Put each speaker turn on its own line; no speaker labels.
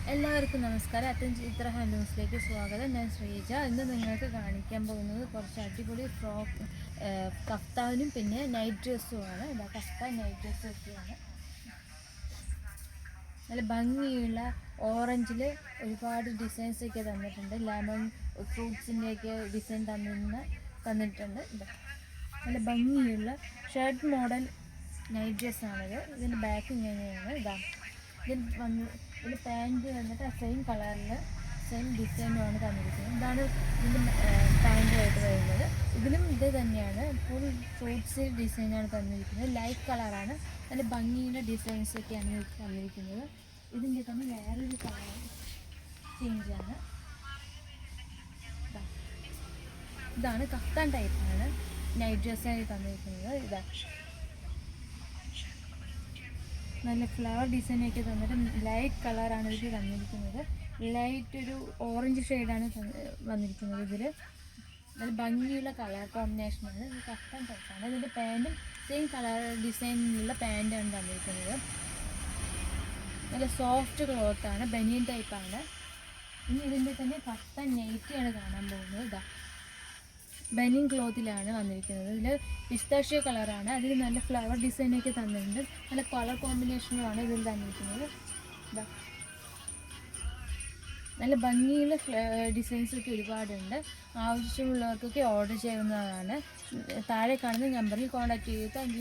എല്ലാവർക്കും നമസ്കാരം. ചിത്ര ഹാൻഡ്ലൂംസിലേക്ക് സ്വാഗതം. ഞാൻ ശ്രീജ. ഇന്ന് നിങ്ങൾക്ക് കാണിക്കാൻ പോകുന്നത് കുറച്ച് അടിപൊളി ഫ്രോക്ക് കഫ്താനും പിന്നെ നൈറ്റ് ഡ്രസ്സുമാണ്. ഇതാ കഫ്താൻ നൈറ്റ് ഡ്രസ്സൊക്കെയാണ്. നല്ല ഭംഗിയുള്ള ഓറഞ്ചിൽ ഒരുപാട് ഡിസൈൻസൊക്കെ തന്നിട്ടുണ്ട്. ലെമൺ ഫ്രൂട്ട്സിൻ്റെയൊക്കെ ഡിസൈൻ തന്നിട്ടുണ്ട്. നല്ല ഭംഗിയുള്ള ഷർട്ട് മോഡൽ നൈറ്റ് ഡ്രസ്സാണിത്. ഇതിൻ്റെ ബാക്ക് ഇങ്ങനെയാണ്. ഇതിൽ പാൻറ്റ് വന്നിട്ട് സെയിം കളറിൽ സെയിം ഡിസൈനുമാണ് തന്നിരിക്കുന്നത്. ഇതാണ് ഇതിൻ്റെ പാൻറ്റുമായിട്ട് വരുന്നത്. ഇതിലും ഇത് തന്നെയാണ്, ഫുൾ ഫ്രൂട്ട്സ് ഡിസൈനാണ് തന്നിരിക്കുന്നത്. ലൈറ്റ് കളറാണ്, നല്ല ഭംഗിയുള്ള ഡിസൈൻസൊക്കെയാണ് തന്നിരിക്കുന്നത്. ഇതിൻ്റെ തന്നെ വേറൊരു കളർ ചേഞ്ചാണ്. ഇതാണ് കഫ്താൻ ടൈപ്പാണ് നൈറ്റ് ഡ്രസ്സായി തന്നിരിക്കുന്നത്. നല്ല ഫ്ലവർ ഡിസൈനൊക്കെ തന്നിട്ട് ലൈറ്റ് കളറാണ് ഇതിൽ തന്നിരിക്കുന്നത്. ലൈറ്റ് ഒരു ഓറഞ്ച് ഷെയ്ഡാണ് വന്നിരിക്കുന്നത്. ഇതിൽ നല്ല ഭംഗിയുള്ള കളർ കോമ്പിനേഷനാണ്. ഇത് കഫ്താൻ ടൈപ്പാണ്. ഇതിൻ്റെ പാൻറ്റും സെയിം കളർ ഡിസൈനിലുള്ള പാൻറ്റാണ് തന്നിരിക്കുന്നത്. നല്ല സോഫ്റ്റ് ക്ലോത്താണ്, ബനിയൻ ടൈപ്പാണ്. ഇനി ഇതിൻ്റെ തന്നെ കഫ്താൻ നൈറ്റിയാണ് കാണാൻ പോകുന്നത്. ബനിയൻ ക്ലോത്തിലാണ് വന്നിരിക്കുന്നത്. ഇതിൽ പിസ്താഷ്യ കളറാണ്. അതിൽ നല്ല ഫ്ലവർ ഡിസൈനൊക്കെ തന്നിട്ടുണ്ട്. നല്ല കളർ കോമ്പിനേഷനുമാണ് ഇതിൽ തന്നിരിക്കുന്നത്. നല്ല ഭംഗിയുള്ള ഡിസൈൻസൊക്കെ ഒരുപാടുണ്ട്. ആവശ്യമുള്ളവർക്കൊക്കെ ഓർഡർ ചെയ്യുന്നതാണ്. താഴെ കാണുന്ന നമ്പറിൽ കോൺടാക്ട് ചെയ്യുക. Thank you.